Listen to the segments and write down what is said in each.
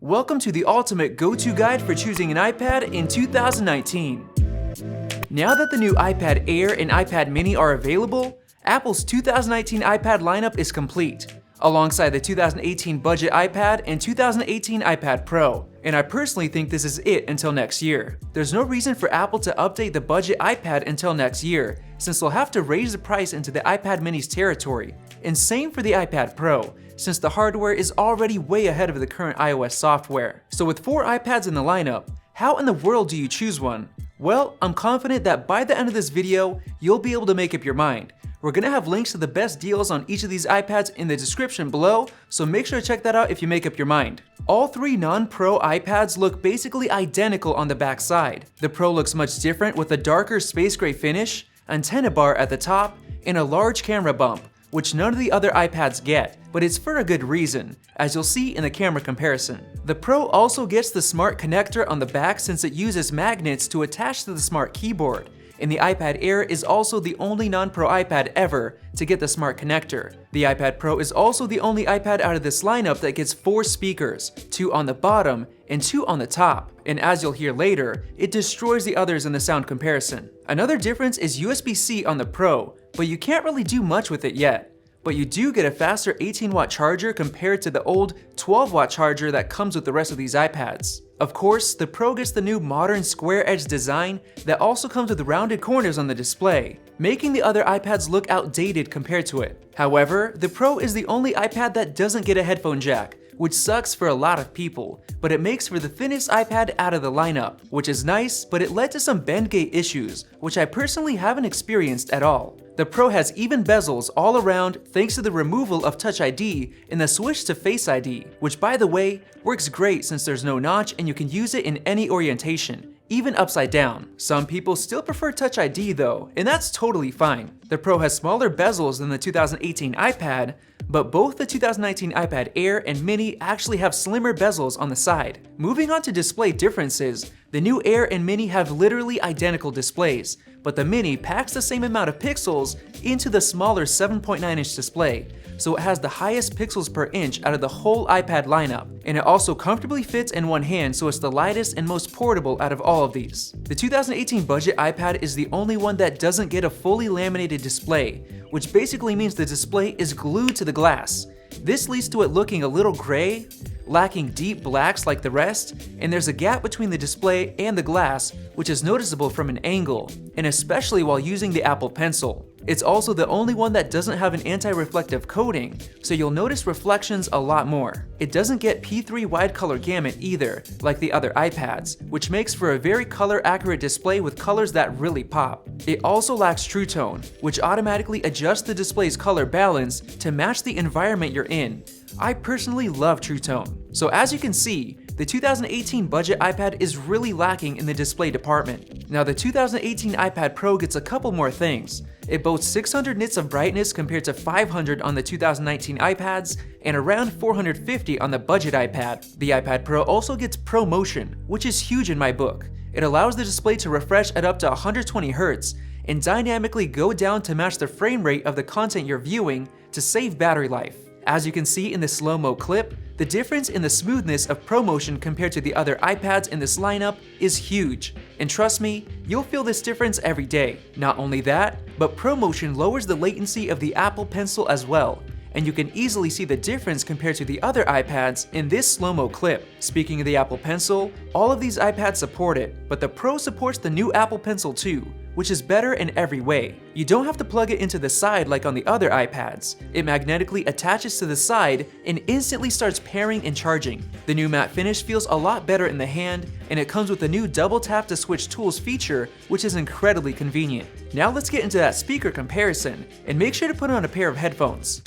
Welcome to the ultimate go-to guide for choosing an iPad in 2019. Now that the new iPad Air and iPad mini are available, Apple's 2019 iPad lineup is complete, alongside the 2018 budget iPad and 2018 iPad Pro, and I personally think this is it until next year. There's no reason for Apple to update the budget iPad until next year, since they'll have to raise the price into the iPad mini's territory, and same for the iPad Pro, since the hardware is already way ahead of the current iOS software. So with 4 iPads in the lineup, how in the world do you choose one? Well, I'm confident that by the end of this video, you'll be able to make up your mind. We're gonna have links to the best deals on each of these iPads in the description below, so make sure to check that out if you make up your mind. All 3 non-Pro iPads look basically identical on the back side. The Pro looks much different with a darker space gray finish, antenna bar at the top, and a large camera bump, which none of the other iPads get, but it's for a good reason, as you'll see in the camera comparison. The Pro also gets the smart connector on the back since it uses magnets to attach to the smart keyboard, and the iPad Air is also the only non-Pro iPad ever to get the smart connector. The iPad Pro is also the only iPad out of this lineup that gets 4 speakers, 2 on the bottom and 2 on the top, and as you'll hear later, it destroys the others in the sound comparison. Another difference is USB-C on the Pro, but you can't really do much with it yet. But you do get a faster 18-watt charger compared to the old 12-watt charger that comes with the rest of these iPads. Of course, the Pro gets the new modern square edge design that also comes with rounded corners on the display, making the other iPads look outdated compared to it. However, the Pro is the only iPad that doesn't get a headphone jack, which sucks for a lot of people, but it makes for the thinnest iPad out of the lineup, which is nice, but it led to some bend gate issues, which I personally haven't experienced at all. The Pro has even bezels all around thanks to the removal of Touch ID and the switch to Face ID, which by the way, works great since there's no notch and you can use it in any orientation, even upside down. Some people still prefer Touch ID though, and that's totally fine. The Pro has smaller bezels than the 2018 iPad, but both the 2019 iPad Air and Mini actually have slimmer bezels on the side. Moving on to display differences, the new Air and Mini have literally identical displays, but the Mini packs the same amount of pixels into the smaller 7.9-inch display, so it has the highest pixels per inch out of the whole iPad lineup, and it also comfortably fits in one hand, so it's the lightest and most portable out of all of these. The 2018 budget iPad is the only one that doesn't get a fully laminated display, which basically means the display is glued to the glass. This leads to it looking a little gray, lacking deep blacks like the rest, and there's a gap between the display and the glass, which is noticeable from an angle, and especially while using the Apple Pencil. It's also the only one that doesn't have an anti-reflective coating, so you'll notice reflections a lot more. It doesn't get P3 wide color gamut either, like the other iPads, which makes for a very color accurate display with colors that really pop. It also lacks True Tone, which automatically adjusts the display's color balance to match the environment you're in. I personally love True Tone. So as you can see, the 2018 budget iPad is really lacking in the display department. Now the 2018 iPad Pro gets a couple more things. It boasts 600 nits of brightness compared to 500 on the 2019 iPads and around 450 on the budget iPad. The iPad Pro also gets Pro Motion, which is huge in my book. It allows the display to refresh at up to 120 Hz and dynamically go down to match the frame rate of the content you're viewing to save battery life. As you can see in the slow-mo clip, the difference in the smoothness of ProMotion compared to the other iPads in this lineup is huge. And trust me, you'll feel this difference every day. Not only that, but ProMotion lowers the latency of the Apple Pencil as well, and you can easily see the difference compared to the other iPads in this slow-mo clip. Speaking of the Apple Pencil, all of these iPads support it, but the Pro supports the new Apple Pencil too, which is better in every way. You don't have to plug it into the side like on the other iPads. It magnetically attaches to the side and instantly starts pairing and charging. The new matte finish feels a lot better in the hand, and it comes with the new double tap to switch tools feature, which is incredibly convenient. Now let's get into that speaker comparison, and make sure to put on a pair of headphones.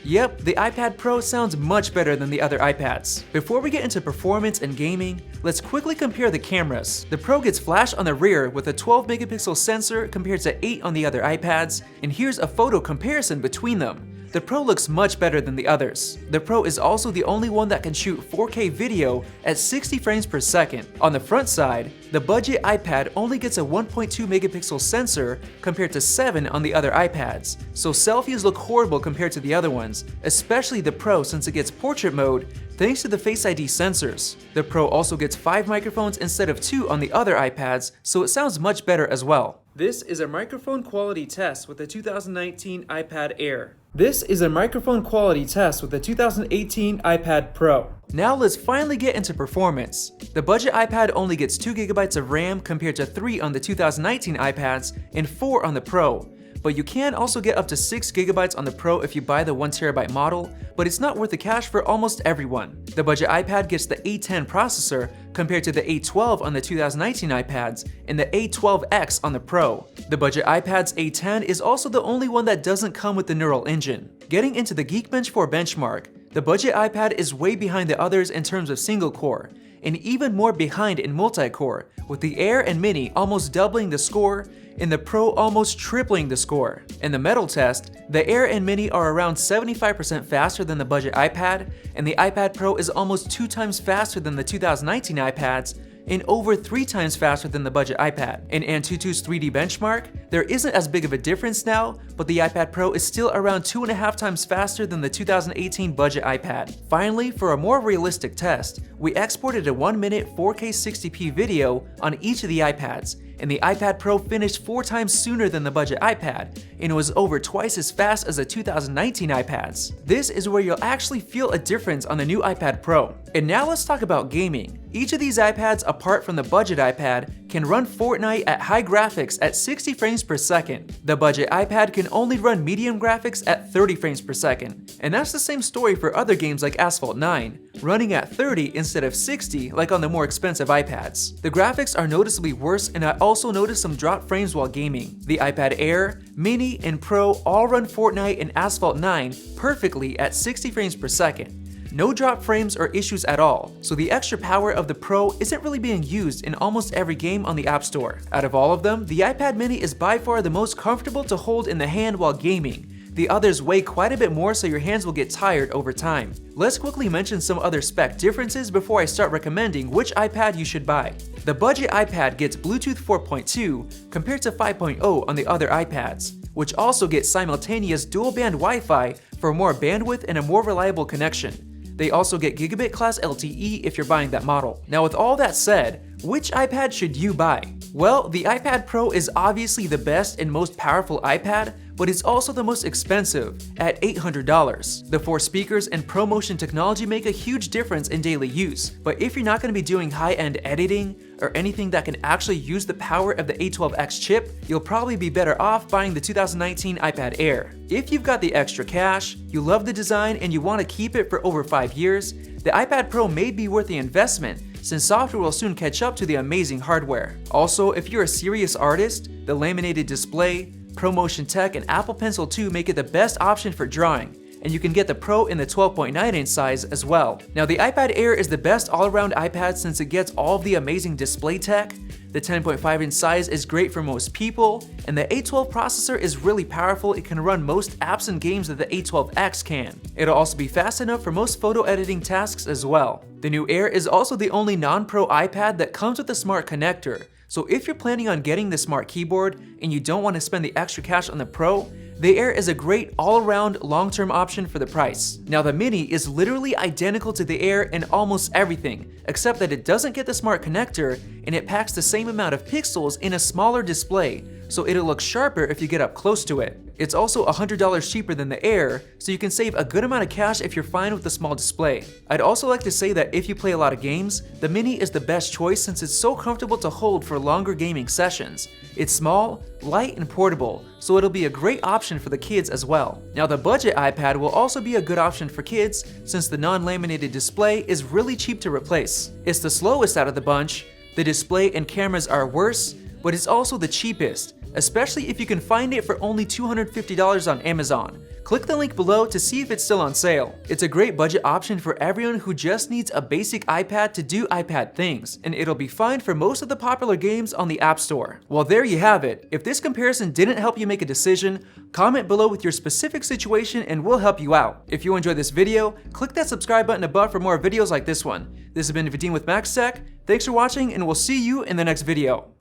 Yep, the iPad Pro sounds much better than the other iPads. Before we get into performance and gaming, let's quickly compare the cameras. The Pro gets flash on the rear with a 12 megapixel sensor compared to 8 on the other iPads, and here's a photo comparison between them. The Pro looks much better than the others. The Pro is also the only one that can shoot 4K video at 60 frames per second. On the front side, the budget iPad only gets a 1.2 megapixel sensor compared to 7 on the other iPads, so selfies look horrible compared to the other ones, especially the Pro since it gets portrait mode thanks to the Face ID sensors. The Pro also gets 5 microphones instead of 2 on the other iPads, so it sounds much better as well. This is a microphone quality test with the 2019 iPad Air. This is a microphone quality test with the 2018 iPad Pro. Now let's finally get into performance. The budget iPad only gets 2 GB of RAM compared to 3 on the 2019 iPads and 4 on the Pro. But you can also get up to 6 GB on the Pro if you buy the 1TB model, but it's not worth the cash for almost everyone. The budget iPad gets the A10 processor compared to the A12 on the 2019 iPads and the A12X on the Pro. The budget iPad's A10 is also the only one that doesn't come with the neural engine. Getting into the Geekbench 4 benchmark, the budget iPad is way behind the others in terms of single core, and even more behind in multi-core, with the Air and Mini almost doubling the score and the Pro almost tripling the score. In the metal test, the Air and Mini are around 75% faster than the budget iPad, and the iPad Pro is almost 2 times faster than the 2019 iPads, and over 3 times faster than the budget iPad. In Antutu's 3D benchmark, there isn't as big of a difference now, but the iPad Pro is still around 2.5 times faster than the 2018 budget iPad. Finally, for a more realistic test, we exported a 1-minute 4K 60p video on each of the iPads, and the iPad Pro finished 4 times sooner than the budget iPad, and it was over twice as fast as the 2019 iPads. This is where you'll actually feel a difference on the new iPad Pro. And now let's talk about gaming. Each of these iPads, apart from the budget iPad, can run Fortnite at high graphics at 60 frames per second. The budget iPad can only run medium graphics at 30 frames per second. And that's the same story for other games like Asphalt 9, running at 30 instead of 60 like on the more expensive iPads. The graphics are noticeably worse, and I also noticed some drop frames while gaming. The iPad Air, Mini, and Pro all run Fortnite and Asphalt 9 perfectly at 60 frames per second. No drop frames or issues at all, so the extra power of the Pro isn't really being used in almost every game on the App Store. Out of all of them, the iPad Mini is by far the most comfortable to hold in the hand while gaming. The others weigh quite a bit more, so your hands will get tired over time. Let's quickly mention some other spec differences before I start recommending which iPad you should buy. The budget iPad gets Bluetooth 4.2 compared to 5.0 on the other iPads, which also gets simultaneous dual-band Wi-Fi for more bandwidth and a more reliable connection. They also get gigabit class LTE if you're buying that model. Now with all that said, which iPad should you buy? Well, the iPad Pro is obviously the best and most powerful iPad, but it's also the most expensive at $800. The 4 speakers and ProMotion technology make a huge difference in daily use, but if you're not going to be doing high-end editing or anything that can actually use the power of the A12X chip, you'll probably be better off buying the 2019 iPad Air. If you've got the extra cash, you love the design, and you want to keep it for over 5 years, the iPad Pro may be worth the investment, since software will soon catch up to the amazing hardware. Also, if you're a serious artist, the laminated display, ProMotion Tech, and Apple Pencil 2 make it the best option for drawing, and you can get the Pro in the 12.9-inch size as well. Now the iPad Air is the best all-around iPad since it gets all of the amazing display tech. The 10.5-inch size is great for most people, and the A12 processor is really powerful. It can run most apps and games that the A12X can. It'll also be fast enough for most photo editing tasks as well. The new Air is also the only non-Pro iPad that comes with a smart connector, so if you're planning on getting the smart keyboard and you don't want to spend the extra cash on the Pro, the Air is a great all-around long-term option for the price. Now the Mini is literally identical to the Air in almost everything, except that it doesn't get the smart connector and it packs the same amount of pixels in a smaller display, so it'll look sharper if you get up close to it. It's also $100 cheaper than the Air, so you can save a good amount of cash if you're fine with the small display. I'd also like to say that if you play a lot of games, the Mini is the best choice since it's so comfortable to hold for longer gaming sessions. It's small, light, and portable, so it'll be a great option for the kids as well. Now the budget iPad will also be a good option for kids since the non-laminated display is really cheap to replace. It's the slowest out of the bunch, the display and cameras are worse, but it's also the cheapest, especially if you can find it for only $250 on Amazon. Click the link below to see if it's still on sale. It's a great budget option for everyone who just needs a basic iPad to do iPad things, and it'll be fine for most of the popular games on the App Store. Well, there you have it. If this comparison didn't help you make a decision, comment below with your specific situation and we'll help you out. If you enjoyed this video, click that subscribe button above for more videos like this one. This has been Vadim with Max Tech. Thanks for watching, and we'll see you in the next video.